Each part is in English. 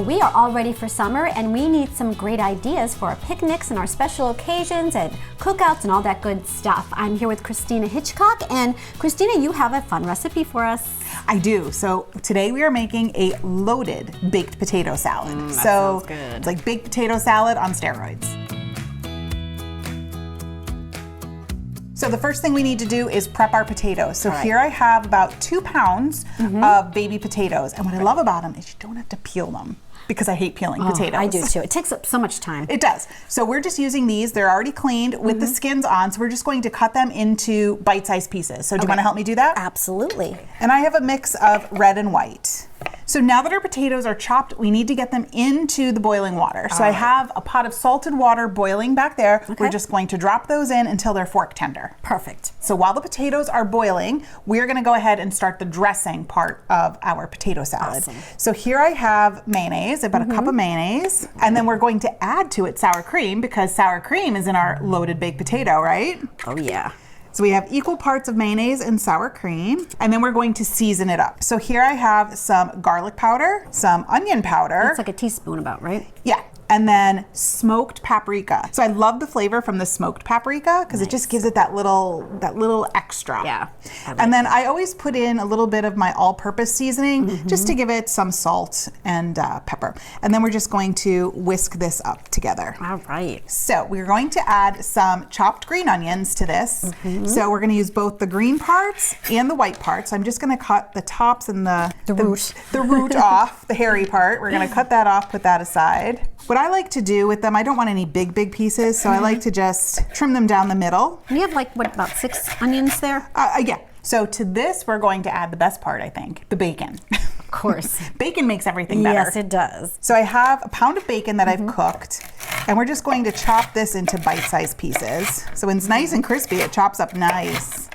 Well, we are all ready for summer, and we need some great ideas for our picnics and our special occasions and cookouts and all that good stuff. I'm here with Christina Hitchcock, and Christina, you have a fun recipe for us. I do. So today we are making a loaded baked potato salad. That sounds good. It's like baked potato salad on steroids. So the first thing we need to do is prep our potatoes. So here I have about 2 pounds of baby potatoes. And what I love about them is you don't have to peel them, because I hate peeling potatoes. I do too. It takes up so much time. It does. So we're just using these. They're already cleaned with the skins on. So we're just going to cut them into bite-sized pieces. So do you want to help me do that? Absolutely. And I have a mix of red and white. So now that our potatoes are chopped, we need to get them into the boiling water. So I have a pot of salted water boiling back there. We're just going to drop those in until they're fork tender. Perfect. So while the potatoes are boiling, we're gonna go ahead and start the dressing part of our potato salad. Awesome. So here I have mayonnaise, about a cup of mayonnaise, and then we're going to add to it sour cream, because sour cream is in our loaded baked potato, right? Oh yeah. So we have equal parts of mayonnaise and sour cream, and then we're going to season it up. So here I have some garlic powder, some onion powder. It's like a teaspoon about, right? Yeah. And then smoked paprika. So I love the flavor from the smoked paprika because it just gives it that little extra. Yeah. And then I always put in a little bit of my all-purpose seasoning just to give it some salt and pepper. And then we're just going to whisk this up together. All right. So we're going to add some chopped green onions to this. So we're going to use both the green parts and the white parts. I'm just going to cut the tops and the root off, the hairy part. We're going to cut that off, put that aside. What I like to do with them, I don't want any big pieces, so I like to just trim them down the middle. You have like, what, about 6 onions there? Yeah. So to this, we're going to add the best part, I think, the bacon. Of course. Bacon makes everything better. Yes, it does. So I have a pound of bacon that I've cooked, and we're just going to chop this into bite-sized pieces. So when it's nice and crispy, it chops up nice.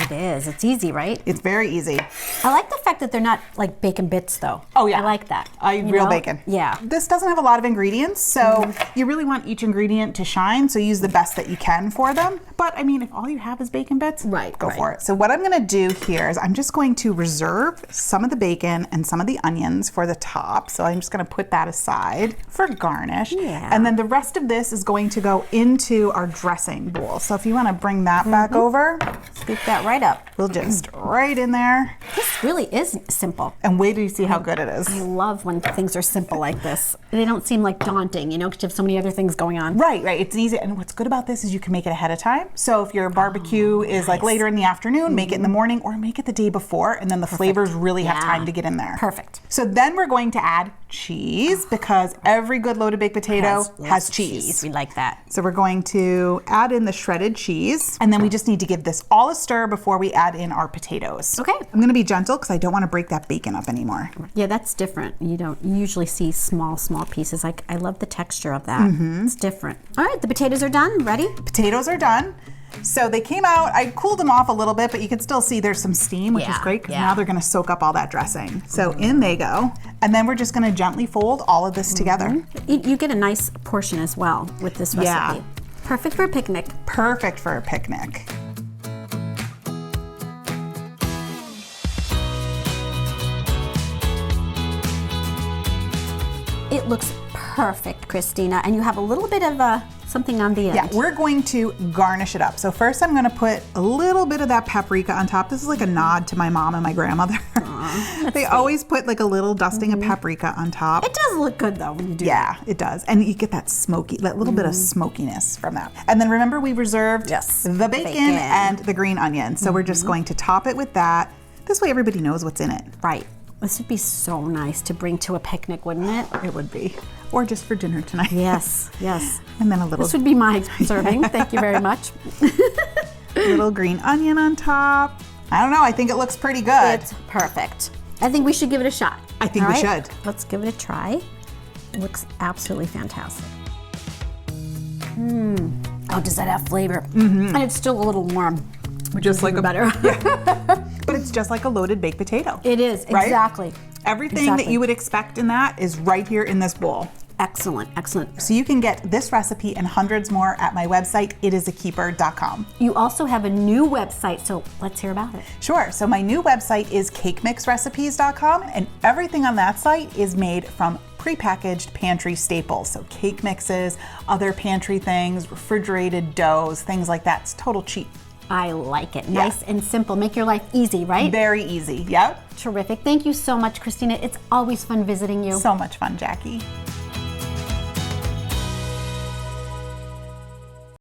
It is. It's easy, right? It's very easy. I like the fact that they're not like bacon bits, though. Oh, yeah. I like that. Real bacon. Yeah. This doesn't have a lot of ingredients, so you really want each ingredient to shine, so use the best that you can for them. But, I mean, if all you have is bacon bits, go for it. So what I'm going to do here is I'm just going to reserve some of the bacon and some of the onions for the top. So I'm just going to put that aside for garnish. Yeah. And then the rest of this is going to go into our dressing bowl. So if you want to bring that back over, scoop that right up. we'll just right in there. This really is simple. And wait till you see how good it is. I love when things are simple like this. They don't seem like daunting, you know, because you have so many other things going on. Right. It's easy. And what's good about this is you can make it ahead of time. So if your barbecue is like later in the afternoon, make it in the morning or make it the day before, and then the flavors really have time to get in there. Perfect. So then we're going to add cheese, because every good loaded baked potato has cheese. We like that. So we're going to add in the shredded cheese, and then we just need to give this all a stir before we add in our potatoes. Okay. I'm gonna be gentle because I don't want to break that bacon up anymore. Yeah, that's different. You don't usually see small pieces. Like, I love the texture of that. It's different. All right, the potatoes are done. Ready? Potatoes are done. So they came out, I cooled them off a little bit, but you can still see there's some steam, which is great, because now they're gonna soak up all that dressing. So in they go. And then we're just gonna gently fold all of this together. You get a nice portion as well with this recipe. Yeah. Perfect for a picnic. Perfect for a picnic. It looks perfect, Christina, and you have a little bit of something on the end. Yeah, we're going to garnish it up. So first I'm gonna put a little bit of that paprika on top. This is like a nod to my mom and my grandmother. They always put like a little dusting of paprika on top. It does look good though when you do that. Yeah, it does. And you get that smoky, that little bit of smokiness from that. And then remember we reserved the bacon and the green onion. So we're just going to top it with that. This way everybody knows what's in it. Right. This would be so nice to bring to a picnic, wouldn't it? It would be. Or just for dinner tonight. Yes, yes. And then a little. This would be my serving. Thank you very much. Little green onion on top. I don't know, I think it looks pretty good. It's perfect. I think we should give it a shot. I think we should. Let's give it a try. It looks absolutely fantastic. Oh, does that have flavor? And it's still a little warm, which is like better. But it's just like a loaded baked potato. It is, exactly. Everything that you would expect in that is right here in this bowl. Excellent, excellent. So you can get this recipe and hundreds more at my website, itisakeeper.com. You also have a new website, so let's hear about it. Sure, so my new website is cakemixrecipes.com, and everything on that site is made from prepackaged pantry staples. So cake mixes, other pantry things, refrigerated doughs, things like that. It's total cheap. I like it. Nice and simple. Make your life easy, right? Very easy, yep. Terrific. Thank you so much, Christina. It's always fun visiting you. So much fun, Jackie.